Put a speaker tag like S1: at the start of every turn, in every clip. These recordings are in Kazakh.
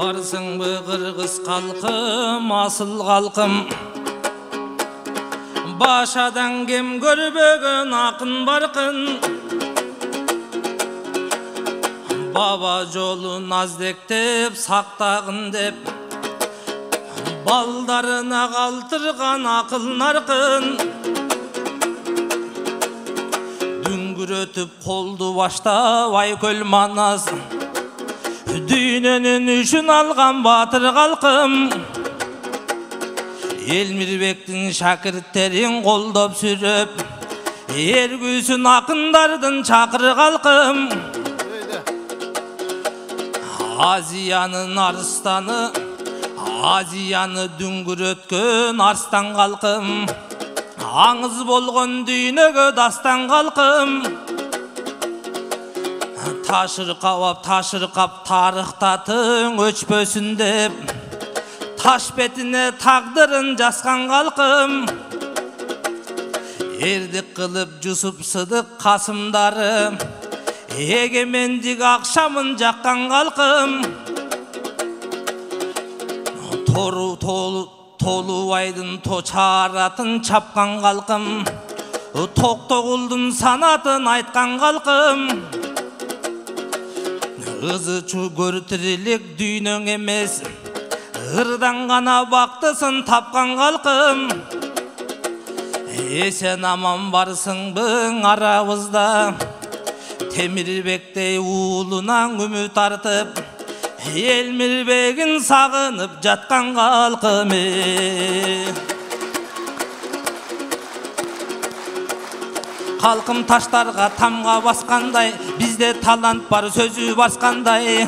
S1: Varsın bu Kırgız halkım, asıl halkım. Başadan kim görбөгөн akın barkın. Baba jolun azdектep, saktagın dep, baldarına kaltırgan akıl narkın. Düngürötüp koldu başta vay köl manaz. Düğününün üçün algan batır halkım. Elmirbektin şakirtlerin koldop sürüp, ergüsün akındardın çakır halkım. Aziyanın arstanı, Aziyanı düngürötkön arstan halkım. Ağız bolgon düğünögö dastan halkım. Taşır kap tarıhtatın öçpösün dep, taş betine taqdırın jaskan halkım. Erdik kılıp Jusup Sıdık Kasımdары, egemendik akşamın jakkan halkım. Tolu aydın toçaratın çapkan halkım. Toktogulдун sanatın aytkan halkım. Ызычу көртүрүлүк дүйнөң эмес, ырдан гана бактысын тапкан халкым. Эсен аман барсыңбы арабызда, Темирбектей уулунан үмүт артып, Элмирбегин сагынып жаткан халкым. Halkım taşlarga tamga baskандай, bizde talant var sözü baskандай.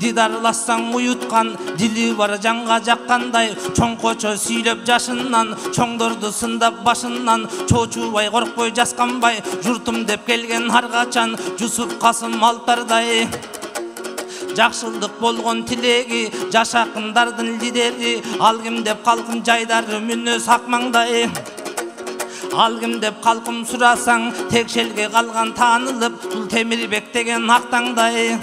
S1: Didarlassan uyutkan, dili var canga jakkандай. Çoңkoço süйлөp жашынан, çoңдорду сындап башынан. Чочубай коркпой жасканбай, журтум деп келген ар качан. Жусуп Касым алтардай. Жакшылдык болгон тилеги, жаш акындардын лидери. Ал ким деп калкым жайдары мүнөс акмаңдай. Ал ким деп калкым сурасаң, текшелге калган таанылып, бул Темирбек деген актаңдай.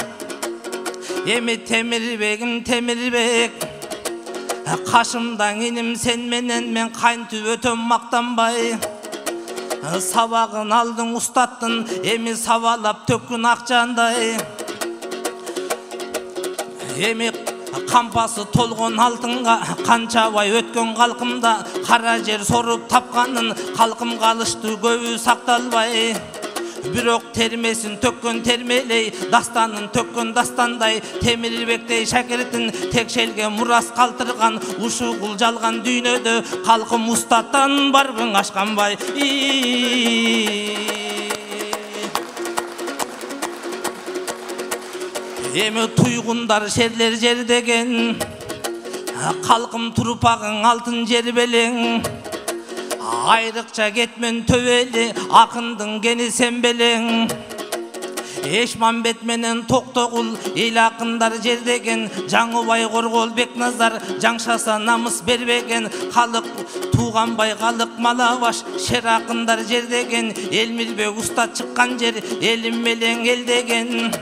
S1: Эми Темирбегим Темирбек, кашымдан иним сен менен мен кайнтип өтөм мактанбай. Сабагын алдың устаттын, эми сабалап төккүн акчандай. Эми кампасы толгон алтынга, канчабай өткөн калкымда, кара жер соруп тапканын калкым калышты көбү сакталбай. Бирок термесин төккөн термелей, дастанын төккөн дастандай. Темирбектей шакиртин текшелге мурас калтырган, ушугул жалган дүйнөдө калкым устаттан барбың ашканбай. Эми туйгундар шерлер жер деген, калкым турпагың алтын жер белең. Айрыкча кетмен төбели, акындың кени сен белең. Эшмамбет менен Токтогул эл акындар жер деген. Жаңыбай Коргол Бекназар жаңшаса намыс бербеген. Калык Тууганбай калык Малабаш шер акындар жер деген. Элмирбек уста чыккан жер элим менен эл деген.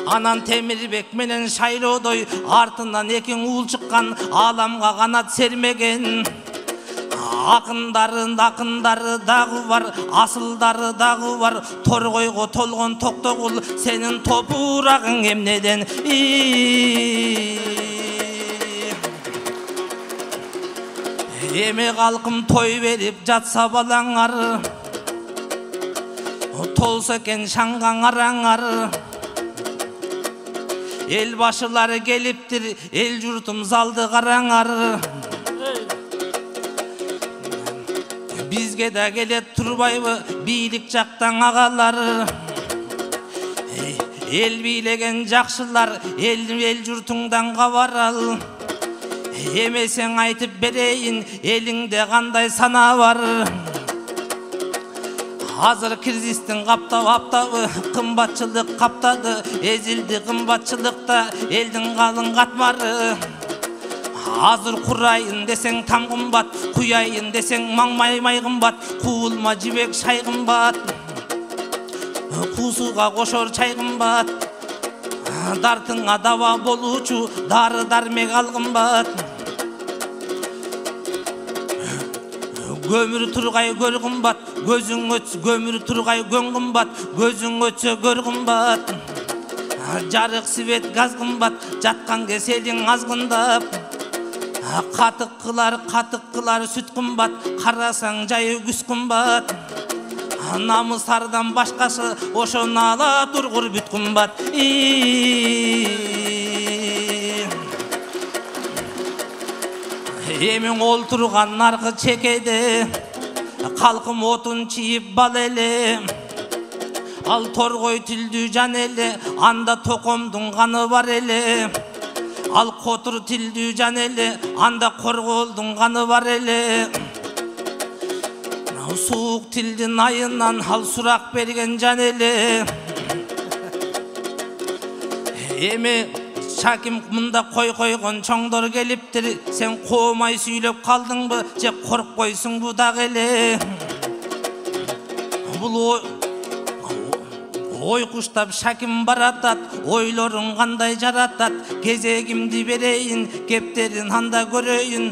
S1: Анан Темирбек менен Шайлоодой артынан экин уул чыккан, аламга канат сермеген. Акындары дагы бар, асылдары дагы бар. Торгойго толгон Токтогул, сенин топурагың эмнеден? Эми калкым той берип жатса балаңар, толсо экен шаңгаң араңар. Эл башылары келиптир, эл журтум залды караңар. Бизге да келет турбайбы бийлик жактан агалар. Эл бийлеген жакшылар, эл журтуңдан кабар ал. Эмесең айтып берейин, элиңде кандай сана бар. Азыр кризистин аптабы, кымбатчылык каптады. Эзилди кымбатчылыкта элдин калың катмары. Азыр курайын десең там кымбат, куяйын десең маңмай кымбат. Куулма жибек шай кымбат, куусуга кошор чай кымбат. Дартыңа дава болучу дары дармек алгынбат. Көмүр тургай көр кымбат, көзүң өтсө көмүр тургай көн кымбат, көзүң өтсө көр кымбат. Жарык свет газ кымбат, жаткан кеселиң азгындап. Катык кылар сүт кымбат, карасаң жайы күз кымбат. Намыс ардан башкасы ошону ала тургур бүт кымбат. Эмиң олтурган наркы чекеде, калкым отун чийип бал эле. Ал торгой тилдүү жан эле, анда токомдун каны бар эле. Ал котур тилдүү жан эле, анда корголдун каны бар эле. Суук тилдин айынан ал сурак берген жан эле. Эми Шаким мында кой койгон чоңдор келиптир. Сен коомай сүйлөп калдыңбы, же коркпойсуңбу дагы эле? Бул ой куштап Шаким баратат, ойлорун кандай жаратат. Кезегимди берейин, кептерин анда көрөйүн.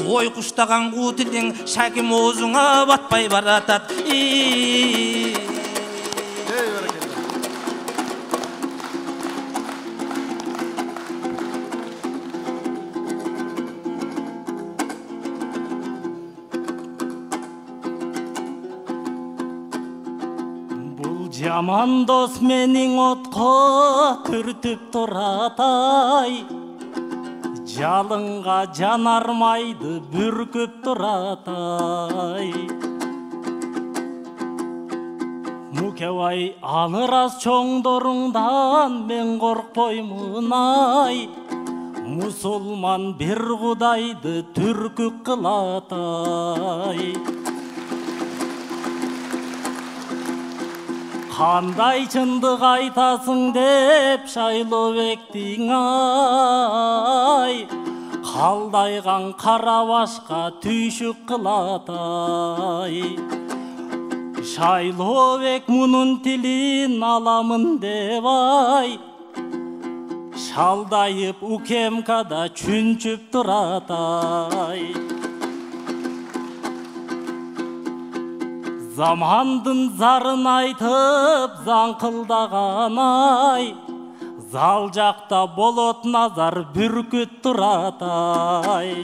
S1: Ой куштаган куу тилиң Шаким оозуңа батпай баратат.
S2: Жаман дос менің отко түртүп туратай, жалынға жанармайды бүркүп туратай. Мукебай алырас чоңдоруңдан мен коркпоймун ай, мусулман бир кудайды түркүк кылатай. Кандай чындык айтасың деп Шайлообектиң ай, калдайган кара башка түйшүк кылатай. Шайлообек мунун тилин аламын деп ай, шалдайып укемкада чүнчүп туратай. Замандын зарын айтып заңкылдаган ай, зал жакта болот назар бүркүт туратай.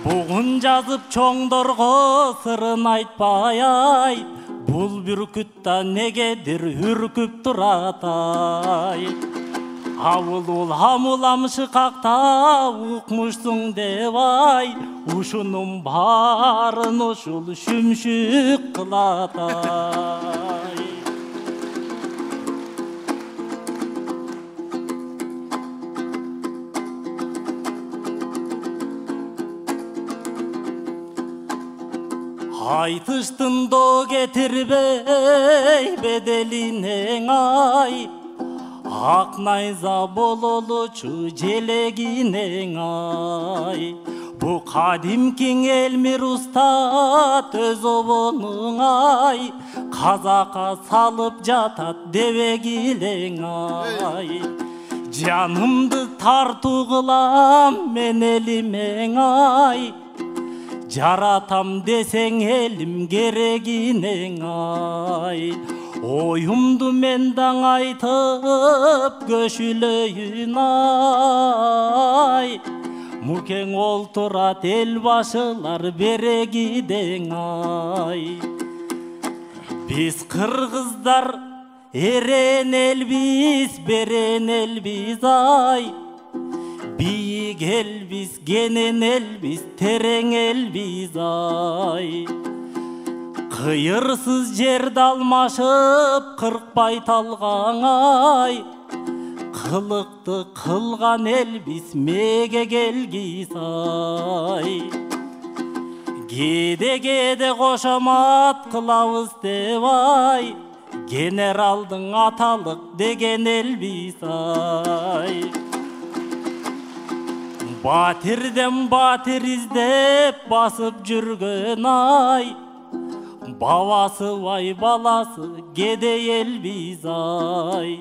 S2: Бугун жазып чоңдорго сырын айтпай ай, бул бүркүт негедир үркүп туратай. Авул амуламшы какта укмушсуң деп ай, ушунун баарын ушул шүмшүк кылатай. Айтыштын до кетирбей беделинең ай, ак найза бололучу желегинең ай. Бу кадимкиң Элмир устат өз обонуң ай, казакка салып жатат дебегилең ай. Жанымды тартуу кылам мен элимең ай, жаратам десең элим керегинең ай. Оюмду мен даң айтып көшүлөйүн ай, мукең олтурат эл башылар берегидең ай. Биз кыргыздар эрен элбиз, берен элбиз ай, бийик элбиз, кенен элбиз, терең элбиз ай. Кыйырсыз жерди алмашып кыркпай талгаң ай, кылыкты кылган элбиз меге келгиз ай. Кеде кошомат кылабыз деп ай, генералдың аталык деген элбиз ай. Батирден батир издеп басып жүргөн ай, бабасы бай баласы кедей элбиз ай.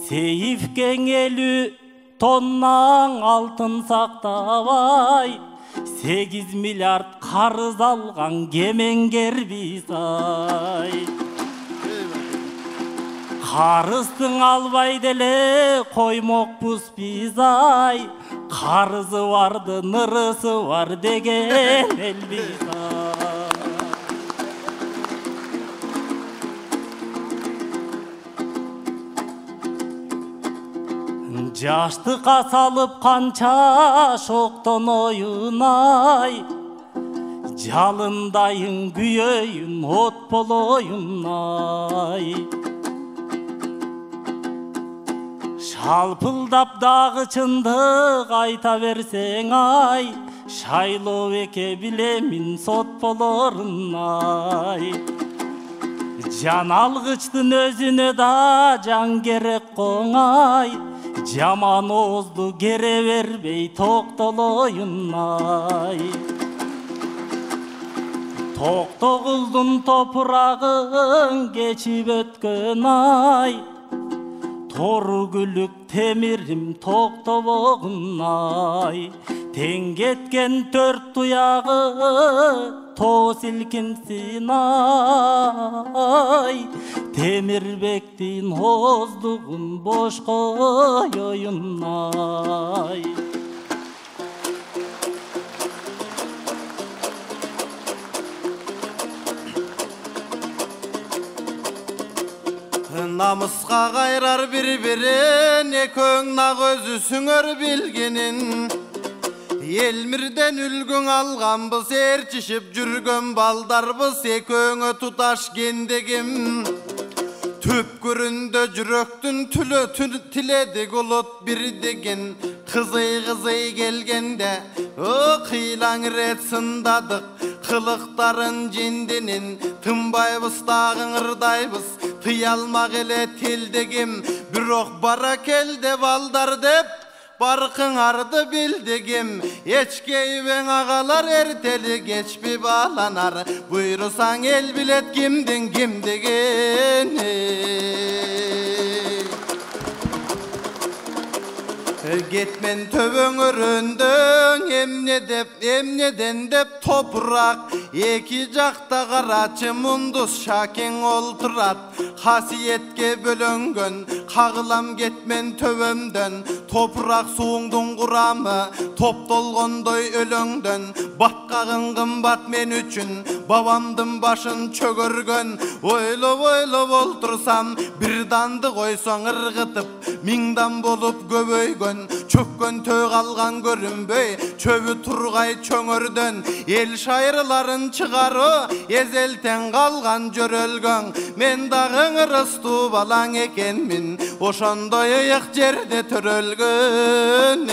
S2: Сейифкен 50 тоннаң алтын сақтабай, 8 миллиард қарыз алған кемеңгер бизай. Қарыздың албай деле қоймокпуз бизай, қарызы барды нырысы бар деген ел бизай. Жаштыққа салып қанша шоқтон ойынай, жалындайын күйөйін от болойынай. Шалпылдап дағы чындық айта берсең ай, шайлоо эке билемин сот болорунай. Жан алгычтын өзүнө да жан керек коңай, жаман оозду кере бербей токтолоюнай. Токтогулдун топурагын кечип өткөн ай, тору күлүк темирим токтобогунай. Тең кеткен 4 туягы тоо силкинсин ай, темирбектин ооздугун бош коёюнай.
S3: Намысқа қайрар бір-бірін, екең нақ өзі сүңір білгенін. Елмірден үлгің алғанбыз, ерчішіп жүрген балдарбыз, екөңі тұташ кендегім. Түпкірінде жүректің тіледік ұлыт бір деген, қызый келгенде қилаң рет сындадық, қылықтарын женденін, тынбайбыз тағын ырдайбыз, тыялмақ еле телдегім. Бирок бара келде балдар деп барқыңарды білдегім. Ечкейбен ағалар ертелі кечпи баланар, бұйрысаң ел білет кімдің кім дегені. Кетмен төбөң өрөндөң, эмнеден деп топырақ. Эки жақта қарачы мұндыз шакең олтырат. Хасиетке бөлөнгөн, қағылам кетмен төбөмдөн. Топырақ суыңдың құрамы, топтолғондой өлөңдөн. Батқағын қымбат мен үшін, бабамдың башын чөгөргөн. Ойлоп олтырсам, бір данды қойсоң ырғытып, миңдан болып көбөйгөн. Чөккөн төг алған көрінбөй, чөбі тұрғай чөңірден. Ел шайырларын чығары, езелтен қалған жөрөлгөн. Мен дағың ырысту балаң екенмін, ошондой ыйық жерде төрөлгөн.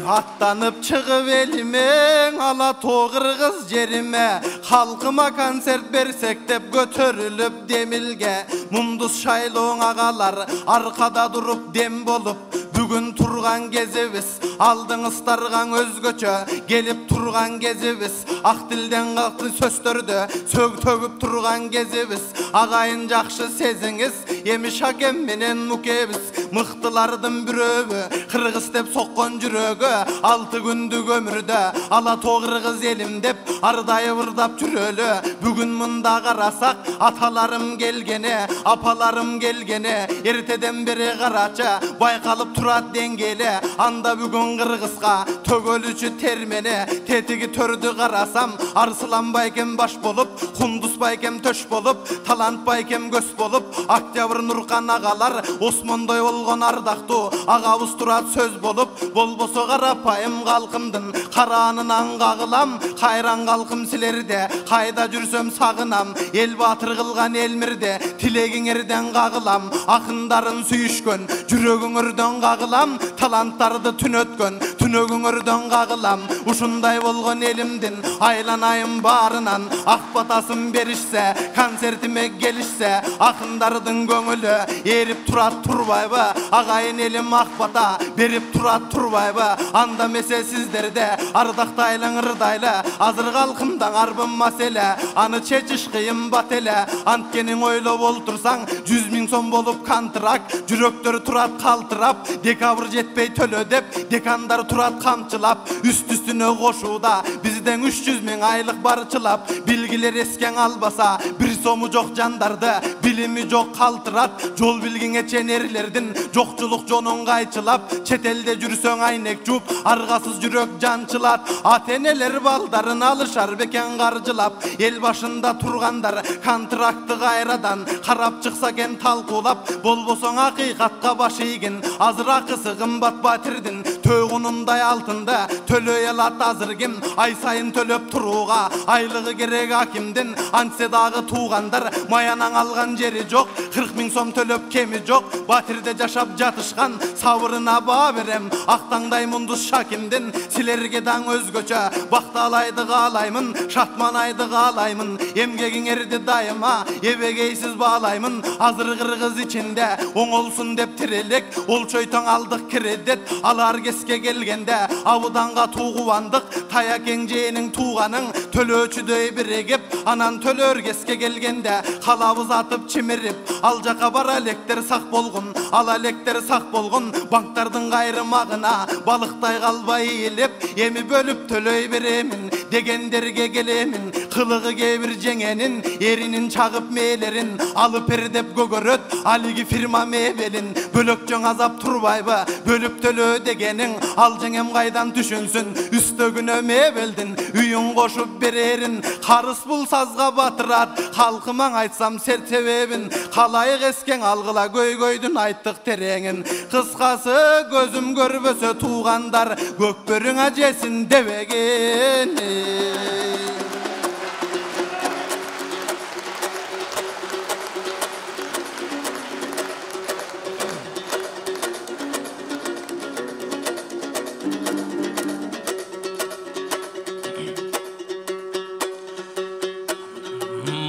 S3: Аттанып чығып еліме, ала тоғырғыз жеріме. Халқыма концерт берсек деп көтөрүлүп демилге. Мұндыз шайлоң ағалар арқада тұрып дем болып. Бүгін тұрған кезебіз, алдыңыздарған өзгөчө. Келіп тұрған кезебіз, ақ тілден қалқты сөздерді сөг төгіп тұрған кезебіз. Ағайын жақшы сезіңіз, емі шакем менен мукебіз. Мықтылардың бүрөбі, қырғыз деп соққан жүрөгі. 6 күндік өмірді, ала тоғырғыз елім деп ардайы вырдап жүрөлі. Бүгін мұнда қарасақ, аталарым келгене, апаларым келгене. Ертеден бері қарача, байқалып тұрат денгелі. Анда бүгін қырғызға төгөлүчі термене. Тетігі төрді қарасам, арсылан байкем баш болып, құндыз байкем төш болып, талант байкем көз болып. Октябрь Нұрқан ағалар, Осмондай олған ардақту, ағауыз тұрат сөз болып. Болбосо қарапайым қалқымдың қаранынан қағылам. Қайран қалқым сілерде, қайда жүрсөм сағынам. Ел батыр қылған елмірде, тілегіңерден қағылам. Ақындарын сүйішкөн, жүрегіңерден қағылам. Таланттарды түн өткөн, күнөгүңөрдөн кагылам ушундай болгон элимдин айланайым баарынан ак батасын беришсе концертиме келишсе акындардын көңүлү эрип турат турбайбы агайын элим ак бата берип турат турбайбы анда месе сиздерде ардактайлы ырдайлы азыр калкымдан арбын маселе аны чечиш кыйын бат эле анткенин ойлоп олтурсаң 100 000 сом болуп контракт жүрөктөр турат калтырап декабрь жетпей төлө деп декандар турат камчылап үст-үстүнө кошууда бизден 300 000 айлык барчылап билгилер эскен албаса бир сому жок жандарды билими жок калтырат жол билгиңе ченерлердин жокчулук жонун кайчылап чет элде жүрсөң айнек жууп аргасыз жүрөк жанчылат ата энелер балдарын алышар бекен каржылап эл башында тургандар контрактты кайрадан карап чыкса экен талкуулап болбосоң акыйкатка баш ийгин азыр акысы кымбат батирдин төгүнундай алтынды төлөй алат азыр ким ай сайын төлөп турууга айлыгы керек акимдин антсе дагы туугандар маянаң алган жери жок 40 000 сом төлөп кеми жок батирде жашап жатышкан сабырына баа берем актаңдай мундус шакимдин силерге даң өзгөчө бакталайды каалаймын шатманайды каалаймын эмгегиңерди дайыма эбегейсиз баалаймын азыр кыргыз ичинде оңолсун деп тирелек ол чойтоң алдык кредит алар кеске келгенде абыданга туугубандык таякең жээниң тууганың төлөөчүдөй биригип анан төлөр кеске келгенде калабыз атып чимирип ал жака бара электер сак болгон ал электер сак болгон банктардын кайрымагына балыктай калбай ийилип эми бөлүп төлөй беремин дегендерге келемин кылыгы кебир жеңенин эринин чагып мээлерин алып бер деп көгөрөт алиги фирма мебелин бөлөкчөң азап турбайбы бөлүп төлөө дегениң ал жеңем кайдан түшүнсүн үстөгүнө мебелдин үйүн кошуп берерин карыс бул сазга батырат калкымаң айтсам сер себебин калайык эскең алгыла көйгөйдүн айттык тереңин кыскасы көзүм көрбөсө туугандар көкбөрүң ажесин дебеген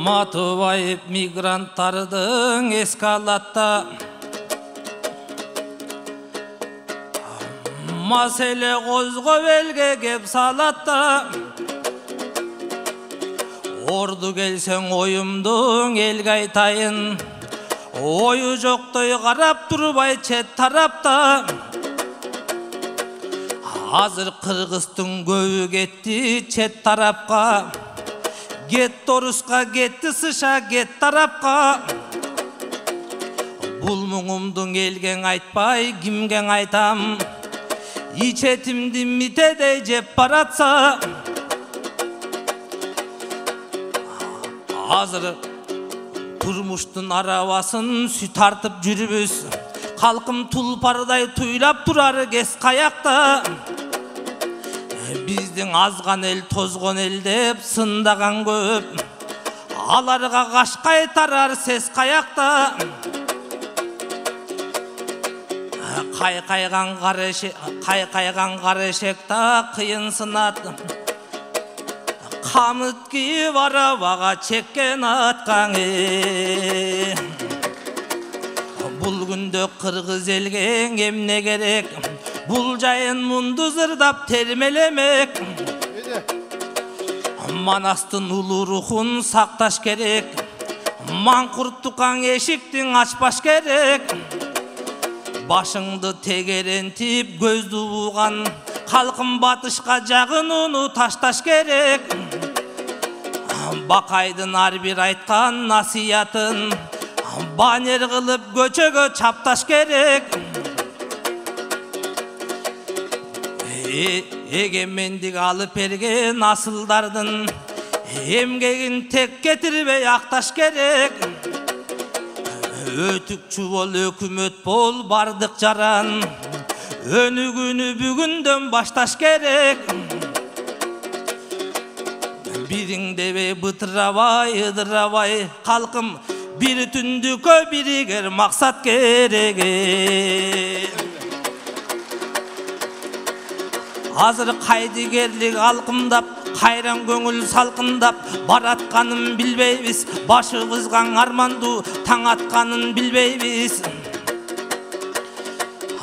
S1: Матыбайып мигранттардың еске алатта маселе козгоп элге кеп салатта орду келсең оюмдуң элге айтайын ою жоктой карап турбай чет тарапта азыр кыргыздын көбү кетти чет тарапка Get Toruska getti sıça get tarapka Bul muğumdun elgen aytpay kimgen aytam İçetimdi mitede cep paratsa Hazır turmuştun arabasın süt tartıp жүрүбүз Kalkım tulparday tuylap turar kes kayakta Биздин азган эл тозгон эл деп сындаган көп аларга каш кайтарар сес каякта кайкайган кара эшекта кыйын сынат камыт кийип арабага чеккен аткаң бул күндө кыргыз элге эмне керек Bul jayın mundu zırdap termelemek Manastın ulu ruhun saktaş gerek Mankurttukan eşiktin açbaş gerek Başыңды tegerentip gözdü buğan Kalkın batışka jagın onu taştaş gerek Bakaydın har bir aytkan nasiyatın Baner kılıp göçögö çaptaş gerek Egemendik alıp bergen asıldardın Emgegin tek getirbe aktaş gerek Ötükçü bol ökümet bol bardık jaran Önügünü bugündön baştaş gerek Biriň debe bıtırabay ıdırabay Kalkım bir tündükö biriger maksat gerek Азыр кайдыгерлик алкымдап, кайран көңүл салкындап, баратканын билбейбиз, башыбызга армандуу таң атканын билбейбиз.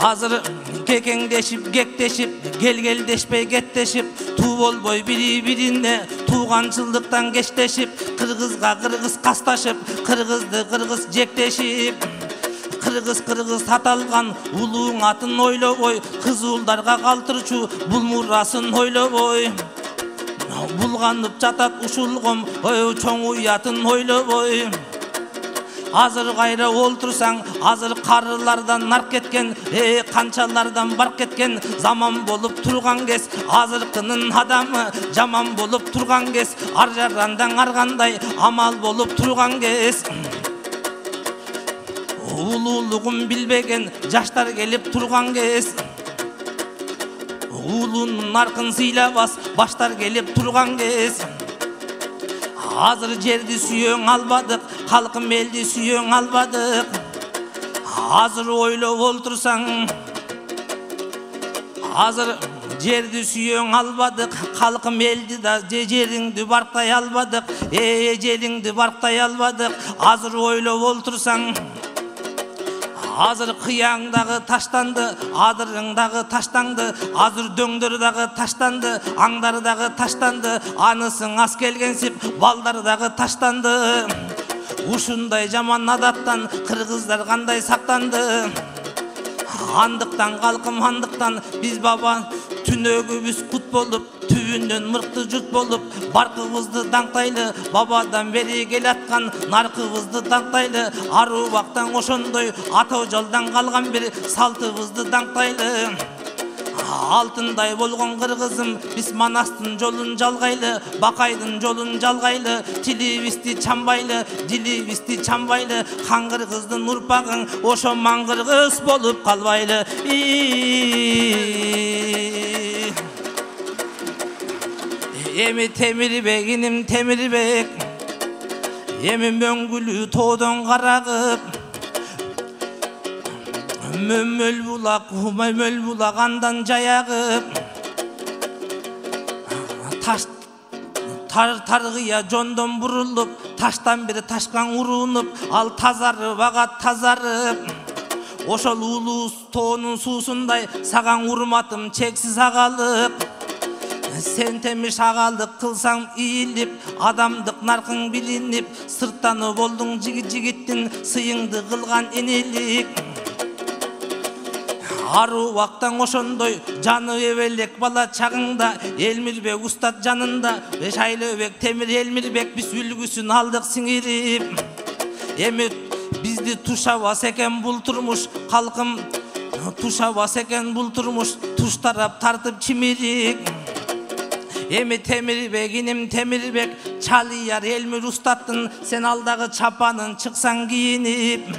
S1: Азыр кекеңдешип, гектешип, келгелдешпей кеттешип, туу болбой бири-бирине тууганчылдыктан кечтешип, кыргызга кыргыз касташып, кыргызды кыргыз жектешип, кыргыз аталган улууң атын ойлобой, кыз уулдарга калтырчу бул мурасын ойлобой, булганып жатат ушулгом чоң уятын ойлобой. Азыр кайра олтурсаң, азыр карылардан нарк кеткен, канчалардан барк кеткен, заман болуп турган кез, азыркынын адамы жаман болуп турган кез, ар жарандан аргандай амал болуп турган кез. Улуулугун билбеген жаштар келип турган кез, уулунун наркын сыйлабас баштар келип турган кез. Азыр жерди сүйөң албадык, халкым элди сүйөң албадык. Азыр ойлоп олтурсаң, азыр жерди сүйөң албадык, халкым элди да жериңди барктай албадык, эжелиңди барктай албадык. Азыр ойлоп олтурсаң, азыр кыяң дагы таштанды, адырың дагы таштанды, азыр дөңдөр дагы таштанды, аңдар дагы таштанды, анысың ас келгенсип, балдар дагы таштанды. Ушундай жаман адаттан кыргыздар кандай сактанды? Андыктан калкым андыктан, биз баба түнөгүбүз кут болуп, түбүнөн мыкты журт болуп, баркыбызды даңтайлы, бабадан бери келаткан наркыбызды даңтайлы, арубактан ошондой ата жолдан калган бир салтыбызды даңтайлы. Алтындай болгон кыргызым, биз Манастын жолун жалгайлы, Бакайдын жолун жалгайлы, тилибизди чамбайлы, дилибизди чамбайлы, хан кыргыздын урпагың ошо маңгыргыз болуп калбайлы. Эми Темирбегиним Темирбек, эми мөңгүлүү тоодон карагып, мөмөл булак андан жаягып, таргыя жондон бурулуп, таштан бери ташкан урунуп, ал тазарып агат тазарып. Ошол улуу тоонун суусундай саган урматым чексиз агалып. Сен темиш агалдык кылсаң ийилип, адамдык наркың билинип, сырттаны болдуң жигиттин сыйыңды кылган энелик. Арубактан ошондой жаны эбелек бала чагыңда, Элмирбек устат жанында, Шайлообек Темир Элмирбек биз үлгүсүн алдык сиңирип. Эми бизди тушабас экен бул турмуш, калкым тушабас экен бул турмуш, туш тарап тартып чимирик. Эми Темирбегиним Темирбек, чалыяр Элмир устаттын сен алдагы чапанын чыксаң кийинип.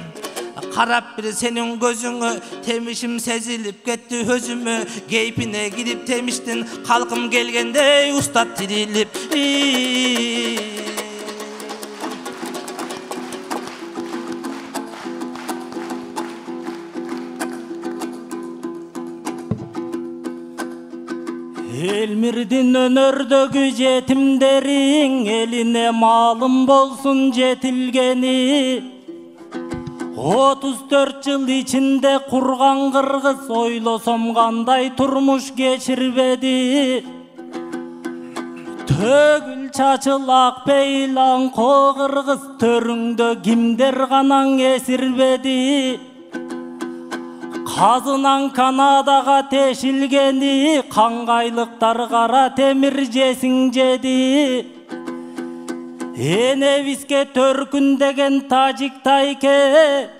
S1: Карап бир сенин көзүңө, темишим сезилип кетти өзүмө, кейпине кирип темиштин, калкым келгендей устат тирилип.
S2: Элмирдин өнөрдөгү жетимдериң, элине маалым болсун жетилгени. 34 жыл ичинде курган кыргыз, ойлосом кандай турмуш кечирбеди. Төгүл чачыл ак пейлан ко кыргыз, төрүңдө кимдер канаң эсирбеди. Казынан Канадага тешилгени, каңгайлыктар кара темир жесиң жеди. Энебизге төркүн деген тажик тайке,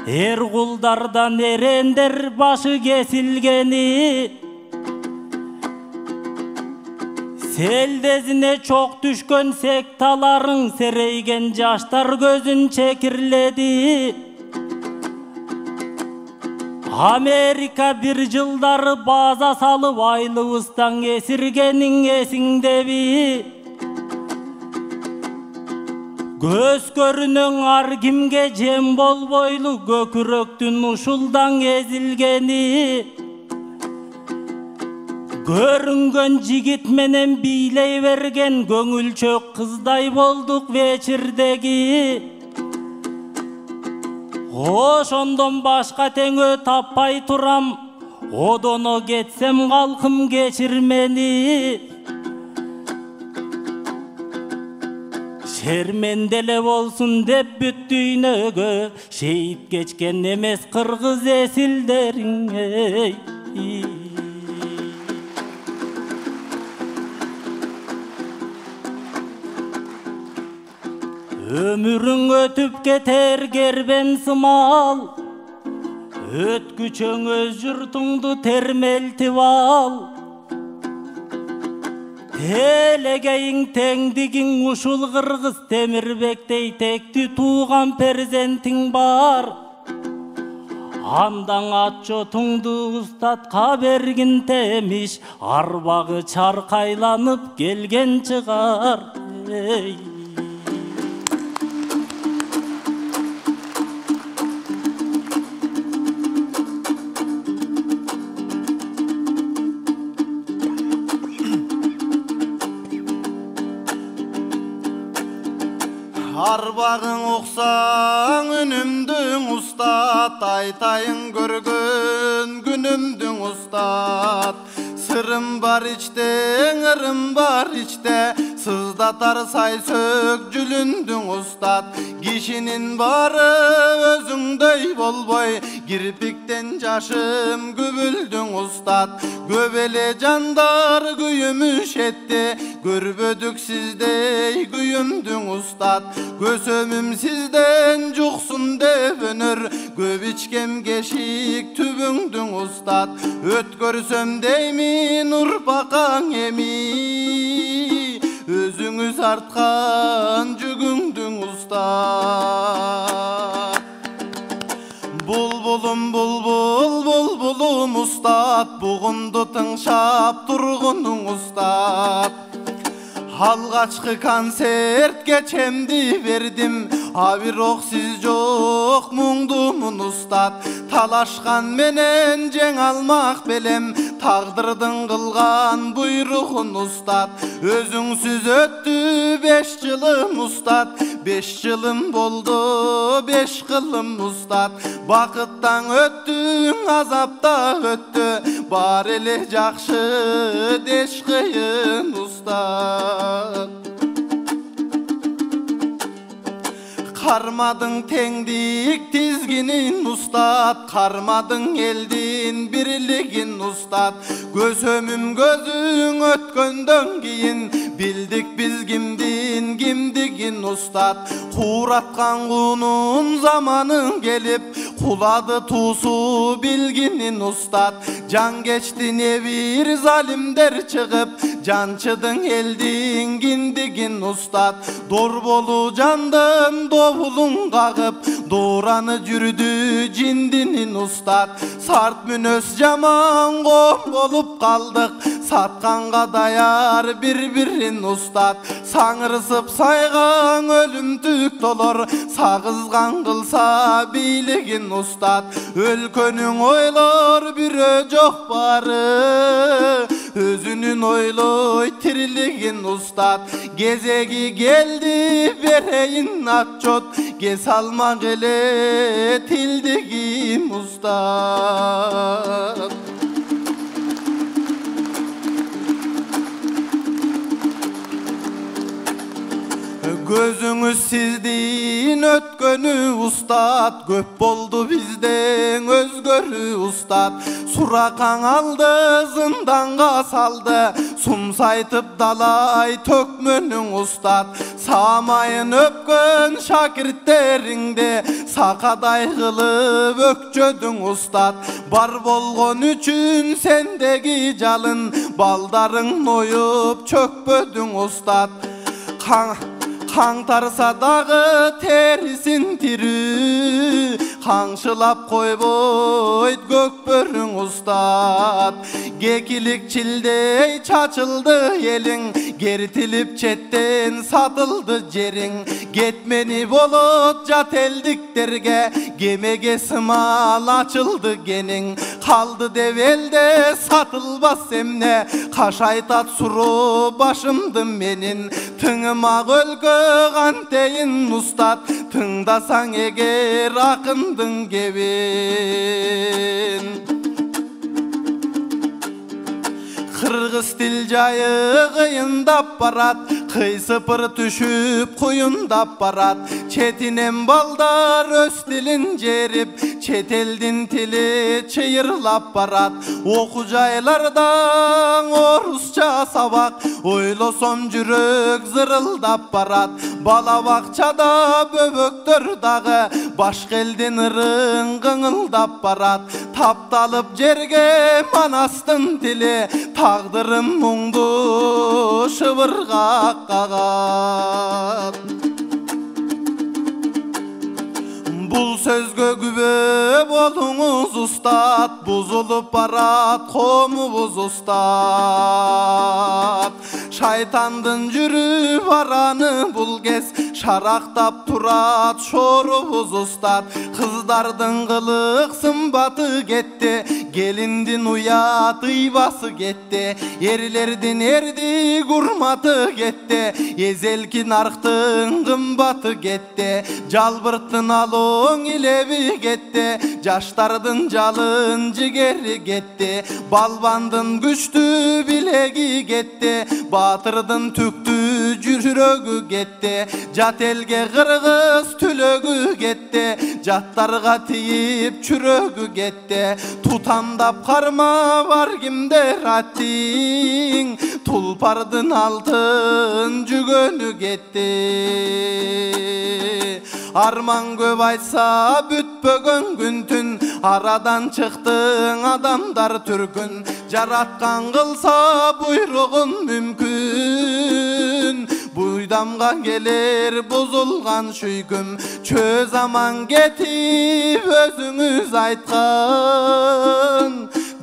S2: эркулдардан эрендер башы кесилгени. Селдезине чок түшкөн секталарың, серейген жаштар көзүн чекирледи. Америка бир жылдары база салып, айлыбыздан эсиргениң эсиңдеби? Көз көрүнөң ар кимге жем болбойлу, көкүрөктүн ушулдан эзилгени. Көрüngen jigit menen biyley bergen көңүлчөк kızday bolduk вечердеги. Ошондон башка теңөө таппай турам, одоно кетсем калкым кечир мени. Шерменделе болсун деп бүт дүйнөгө, шейит кечкен эмес кыргыз эсилдериң. Ömürün ötüp keter gerben sımal, ötküçöң öz jurtuңду termeltip al. Телегейиң теңдигиң ушул кыргыз Темирбектей текти тууган перзентиң бар. Андан атчотуңду устатка бергин темиш, арбагы чаркайланып келген чыгар.
S3: Арбағың ұқсаң үнімдің ұстат, айтайын көргін күнімдің ұстат. Сырым бар içte, ырым бар içte, сыздатар сай сөк жүліндің ұстат. Кишинин бары өзүңдөй болбой, кирпиктен жашым күбүлдің ұстат. Көбеле жандар күйүмүш этти, көрбөдүк сиздей күйүмдің ұстат. Көсөмүм сизден жуксун деп өнөр, көп ичкем кешик түбүңдүң ұстат. Өткөрсөм деймин урпакаң эми, өзүңүз арткан жүгүңдүң ұстат. Булбулум булбул, булбулум ұстат, бугунду тыңшап тургунуң ұстат. Алгачкы концертке чемди бердим, а бирок сиз жок муңдумун ұстат. Талашкан менен жең алмак белем, тагдырдын кылган буйругун ұстат. Өзүңсүз өттү 5 жылым ұстат, 5 жылым болду 5 кылым ұстат. Бакыттан өттүң, азапта өттү, бар эле жакшы деш кыйын ұстат. Кармадың теңдик тизгинин ұстат, кармадың элдин бирлигин ұстат. Көсөмүм көзүң өткөндөн кийин, билдик биз кимдин кимдигин ұстат. Куураткан куунун заманын келип, кулады туусу билгинин ұстат. Жан кечти не бир залимдер чыгып, жанчыдың элдин киндигин ұстат. Дорболу жандын добулун кагып, доораны жүрдү жиндинин ұстат. Сарт мүнөс жаман ком болуп калдык, сатканга даяр бир-бирин ұстат. Саңырсып сайган өлүмтүк толор, сагызган кылса бийлигин ұстат. Өлкөнүң ойлор бирөө жок бары, өзүнүн ойлой тирилигин ұстат. Кезеги келди берейин отчет, кес алмак эле тилдигим ұстат. Көзүңүз сиздин өткөнү ұстат, көп болду бизден өзгөрү ұстат. Суракаң алды, зынданга салды, сумсайтып далай төкмөнүң ұстат. Самайын өпкөн шакирттериңде, сакадай кылып өкчөдүң ұстат. Бар болгон үчүн сендеги жалын, балдарың оюп чөкпөдүң ұстат. Қаңтарса дағы терісін тирүү, қаңшылап койбойт көкбөрүң ұстат. Кекиликчилдей чачылды елің, кертилип четтен сатылды жерің. Кетмени болот жат элдиктерге, кемеге сымал ачылды кениң. kaldı develde satılmaz emne. Kaş aytat suru başımdım menin, tığıma gölgö kanteyin ustat, tыңdasaң eger akındın gebin. Kırgız dil jayı kıyındap barat, kıysıpır düşüp kuyundap barat. Çetinem baldar öz dilin jerip, çet eldin tili çıyırlap barat. Oku jaylardan orusça sabak, oylosom jürek zırıldap barat. Bala bakçada böböktör dağı, başka eldin ırın kıngıldap barat. Taptalıp jerge manastın dili, tağdırım muңdu şıvırgak kagat. Bul sözgö gübe bolunuz ustat, buzulup barat komubuz ustat. Şaytandın jürüp aranı bul gez, şaraktap turat şorubuz ustat. Kızdardın kılık sımbatı gitti, gelindin uyat ıybası gitti. Yerlerdin erdi gurmatı gitti, ezelki narktın kımbatı gitti. Jalbırttın alın ilevi gitti, jaştardın jalın jigeri gitti. Balbandın güçtü bilegi gitti, batırdın tüktü jürögü gitti. Jat elge kırgız tülögü gitti, jattarga tiyip çürögü gitti. Tutamdap karma var kimde rattin, tulpardın altın jügönü gitti. Arman köp aytsa bütpөгөн güntün, aradan çıktın adamlar türkün. Jaratkan kılsa buyruğun mümkün, buydamga gelir bozulgan şüyküm. Çö zaman getip özüңüz aytkan,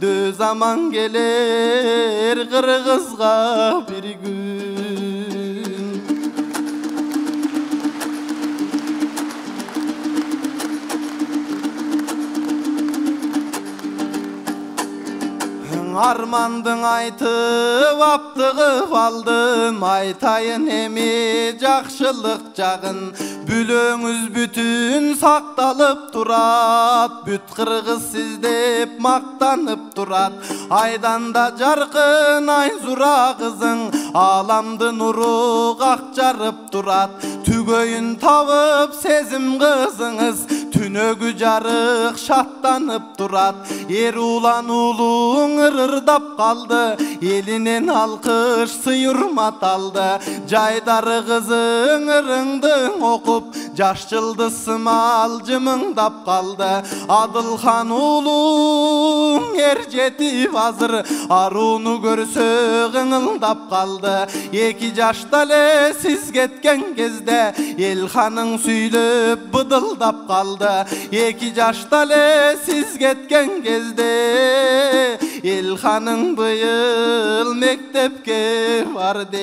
S3: dö zaman gelir kırgızga bir gün. Armandın aytıp aptığıp aldım, aytayın emi jakşılık jagın. Bülöңüz bütün saktalıp turat, büt kırgız sizdep maktanıp turat. Aydanda jarkın ayzura kızın, alamdı nuru kakjarıp turat. Tügöyün tavıp sezim kızыңыз, tünögü jarık şattanıp turat. Er ulan uluң ırırdap kaldı, elinin alkış sıyırmat aldı. Jaydarı kızın ırыңdın okup, jaş yıldızım alcımыңdap kaldı. Adılхан uluң er jetip azır, arunu görse ıngıldap kaldı. Eki jaşta ele siz ketken kezde, elhanın süylöp bıdıldap kaldı. Eki jaşta ele siz ketken kezde, elhanın bıyıl mektepke vardı.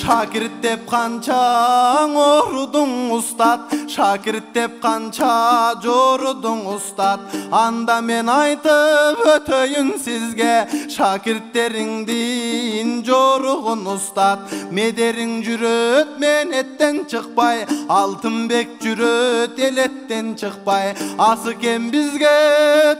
S3: Şakirt dep kança orudun ustat, şakirt dep kança jorudun ustat. Anda men aytıp ötöyün sizge, şakirtteriңdin jorugun ustat. Mederiň jüröt menetten çıkpay, Altınbek jüröt eletten çıkpay. Ası kem bizge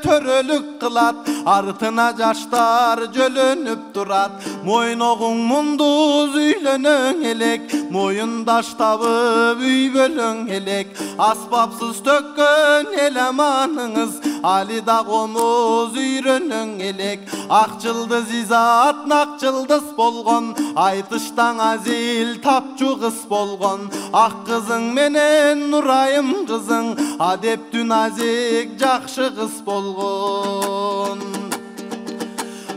S3: törölük kılat, artına jaştar jölönüp turat. Moynoğuň munduz üylönöň elek, moyundaş tabıp üy bölöň elek. Asbapsız tökkön elemanыңыз, Ali da komuz üyrönöň elek. Ak yıldız izat nak yıldız bolgon, aytıştan azil tapçu kız bolgon. Ak kızың menen Nurayım kızың, adeptü nazik jakşı kız bolgon.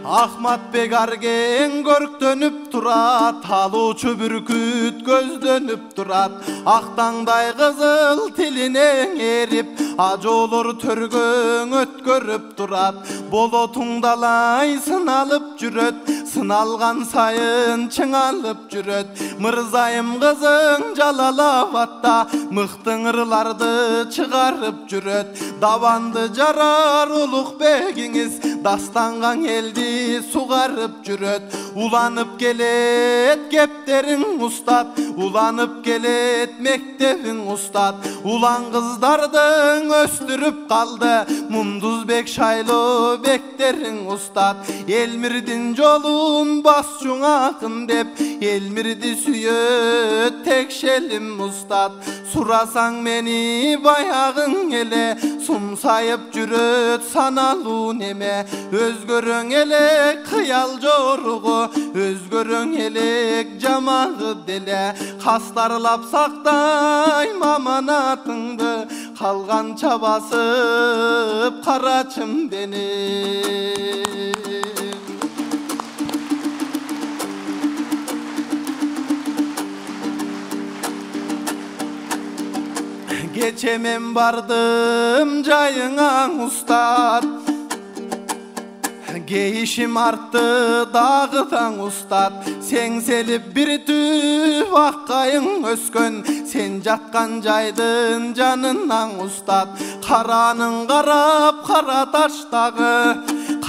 S3: Ahmat Bek argen görktönüp turat, aluvçu bürküt gözlönüp turat. Aktangday kızıl tiline erip, acı olur törgön ötkörüp turat. Bolotun dalay sınalıp jüröt, sınalgan sayın çınalıp jüröt. Mırzayım kızın Jalalabatda, mıhtın ırlardı çıkarıp jüröt. Davandı jarar uluk beginiz, dastangan eldi sugarıp jüröt. Ulanıp gelet gepterin ustat, ulanıp gelet mektebin ustat. Ulan kızdardın östürüp kaldı, Munduzbek şaylı bekterin ustat. Elmirdin jolun basçun akın dep, elmirdi süyöt tekşelim ustat. Surasan meni bayağın ele, sumsayıp jüröt sanalu neme. Özgörün elek kıyal jorugu, özgörün elek jamağı dele. Hastarlap saktayım amanatındı, kalgan çabasıp karaçım benim. Geçemem bardım cayına ustat, geyişim arttı dağıdan ustat. Sen selip bir tüh akkayın öskön, sen jatkan jaydın canından ustat. Karanın karap kara taştağı,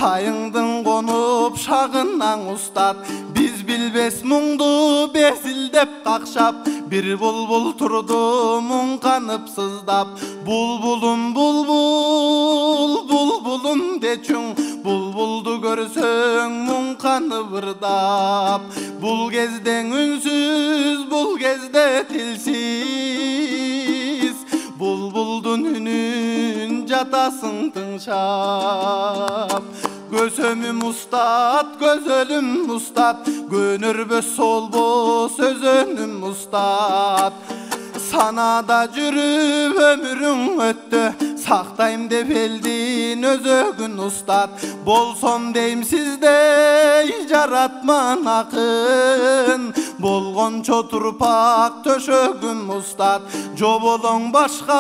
S3: kayыңдың konup şağından ustat. Biz bilbes muңdu bezildep kakşap, bir bulbul turdu muңkanıp sızdap. Bulbulum bulbul, bulbulum deçün, bulbuldu görsöň muңkanı vırdap. Bul gezden ünsüz, bul gezde tilsiz, bulbuldun ünün jatasın tınşap. Gözömüm ustat, gözölüm ustat, gönürböz solbo sözönüm ustat. Sana da jürüp ömürüň öttü, saktayım dep eldin özögün ustat. Bolsom deyim sizde jaratman akın, bolgonço turpak töşögüm ustat. Joboloň başka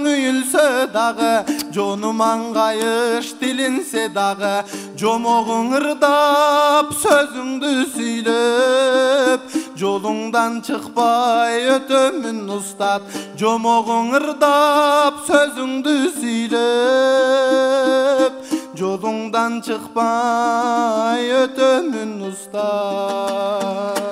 S3: üýülse dağı, jonuman gayış dilinse dağı. Jomoguň ırdap sözüňdü süýlep, jolungdan çıkpay ötömün ustat. Jomoguň ırdap sözüňdü süýlep, jolungdan çıkpay ötömün ustat.